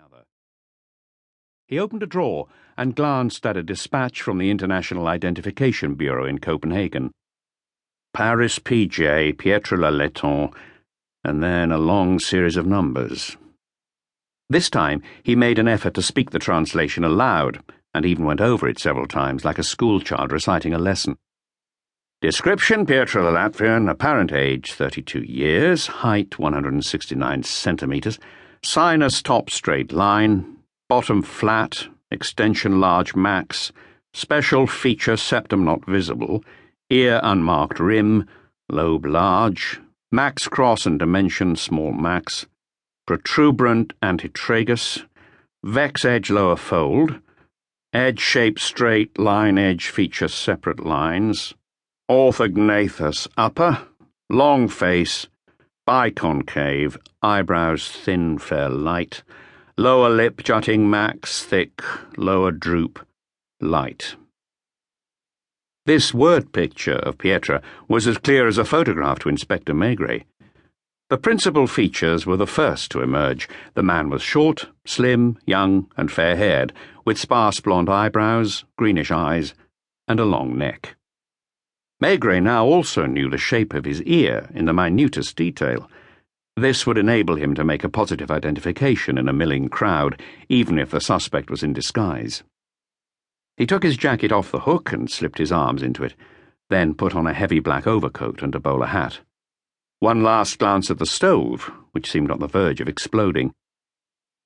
another. He opened a drawer and glanced at a dispatch from the International Identification Bureau in Copenhagen. Paris PJ, Pietr the Latvian, and then a long series of numbers. This time he made an effort to speak the translation aloud, and even went over it several times like a schoolchild reciting a lesson. Description: Pietr the Latvian, apparent age 32 years, height 169 centimetres, sinus top straight line, bottom flat, extension large max, special feature septum not visible, ear unmarked rim, lobe large, max cross and dimension small max, protuberant antitragus, vex edge lower fold, edge shape straight, line edge feature separate lines, orthognathous upper, long face, biconcave, eyebrows thin fair light, lower lip jutting max thick, lower droop light. This word picture of Pietr was as clear as a photograph to Inspector Maigret. The principal features were the first to emerge. The man was short, slim, young, and fair-haired, with sparse blonde eyebrows, greenish eyes, and a long neck. Maigret now also knew the shape of his ear in the minutest detail. This would enable him to make a positive identification in a milling crowd, even if the suspect was in disguise. He took his jacket off the hook and slipped his arms into it, then put on a heavy black overcoat and a bowler hat. One last glance at the stove, which seemed on the verge of exploding.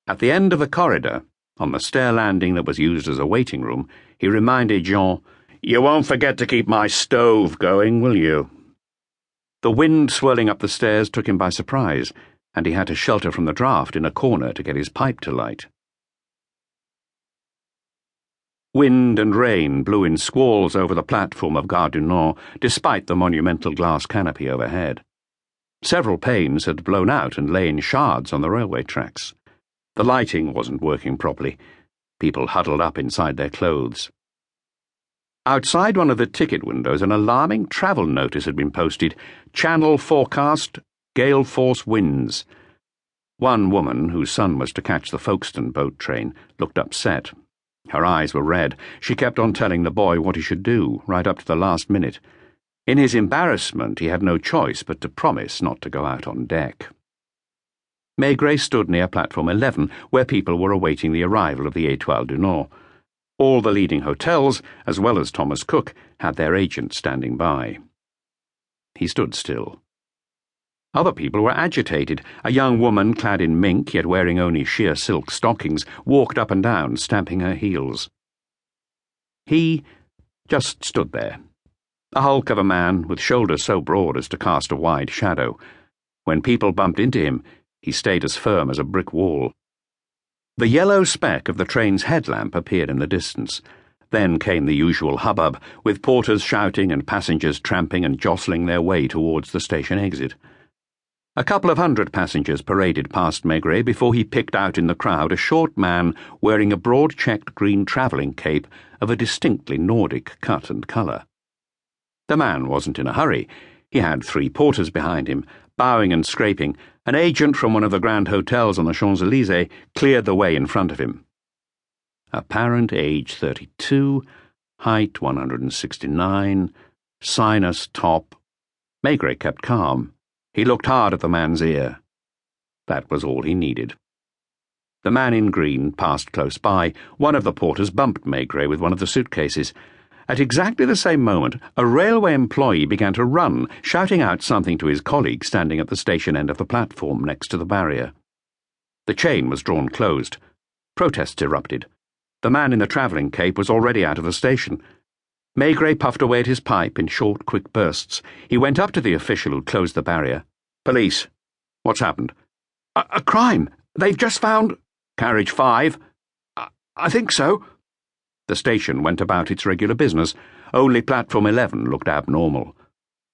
At the end of the corridor, on the stair landing that was used as a waiting room, he reminded Jean, "You won't forget to keep my stove going, will you?" The wind swirling up the stairs took him by surprise, and he had to shelter from the draught in a corner to get his pipe to light. Wind and rain blew in squalls over the platform of Gare du Nord, despite the monumental glass canopy overhead. Several panes had blown out and lay in shards on the railway tracks. The lighting wasn't working properly. People huddled up inside their clothes. Outside one of the ticket windows, an alarming travel notice had been posted. Channel forecast, gale force winds. One woman, whose son was to catch the Folkestone boat train, looked upset. Her eyes were red. She kept on telling the boy what he should do, right up to the last minute. In his embarrassment, he had no choice but to promise not to go out on deck. Maigret stood near platform 11, where people were awaiting the arrival of the Étoile du Nord. All the leading hotels, as well as Thomas Cook, had their agents standing by. He stood still. Other people were agitated. A young woman, clad in mink, yet wearing only sheer silk stockings, walked up and down, stamping her heels. He just stood there, a hulk of a man with shoulders so broad as to cast a wide shadow. When people bumped into him, he stayed as firm as a brick wall. The yellow speck of the train's headlamp appeared in the distance. Then came the usual hubbub, with porters shouting and passengers tramping and jostling their way towards the station exit. A couple of hundred passengers paraded past Maigret before he picked out in the crowd a short man wearing a broad-checked green travelling cape of a distinctly Nordic cut and colour. The man wasn't in a hurry. He had 3 porters behind him, bowing and scraping. An agent from one of the grand hotels on the Champs-Élysées cleared the way in front of him. Apparent age 32, height 169, sinus top. Maigret kept calm. He looked hard at the man's ear. That was all he needed. The man in green passed close by. One of the porters bumped Maigret with one of the suitcases. At exactly the same moment, a railway employee began to run, shouting out something to his colleague standing at the station end of the platform next to the barrier. The chain was drawn closed. Protests erupted. The man in the travelling cape was already out of the station. Maigret puffed away at his pipe in short, quick bursts. He went up to the official who closed the barrier. "Police. What's happened?" A crime. They've just found—" "Carriage 5? I think so." The station went about its regular business. Only platform 11 looked abnormal.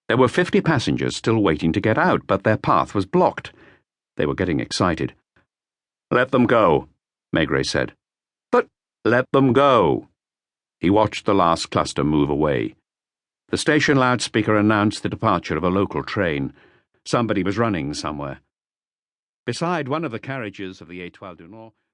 There were 50 passengers still waiting to get out, but their path was blocked. They were getting excited. "Let them go," Maigret said. "But—" "Let them go." He watched the last cluster move away. The station loudspeaker announced the departure of a local train. Somebody was running somewhere. Beside one of the carriages of the Étoile du Nord,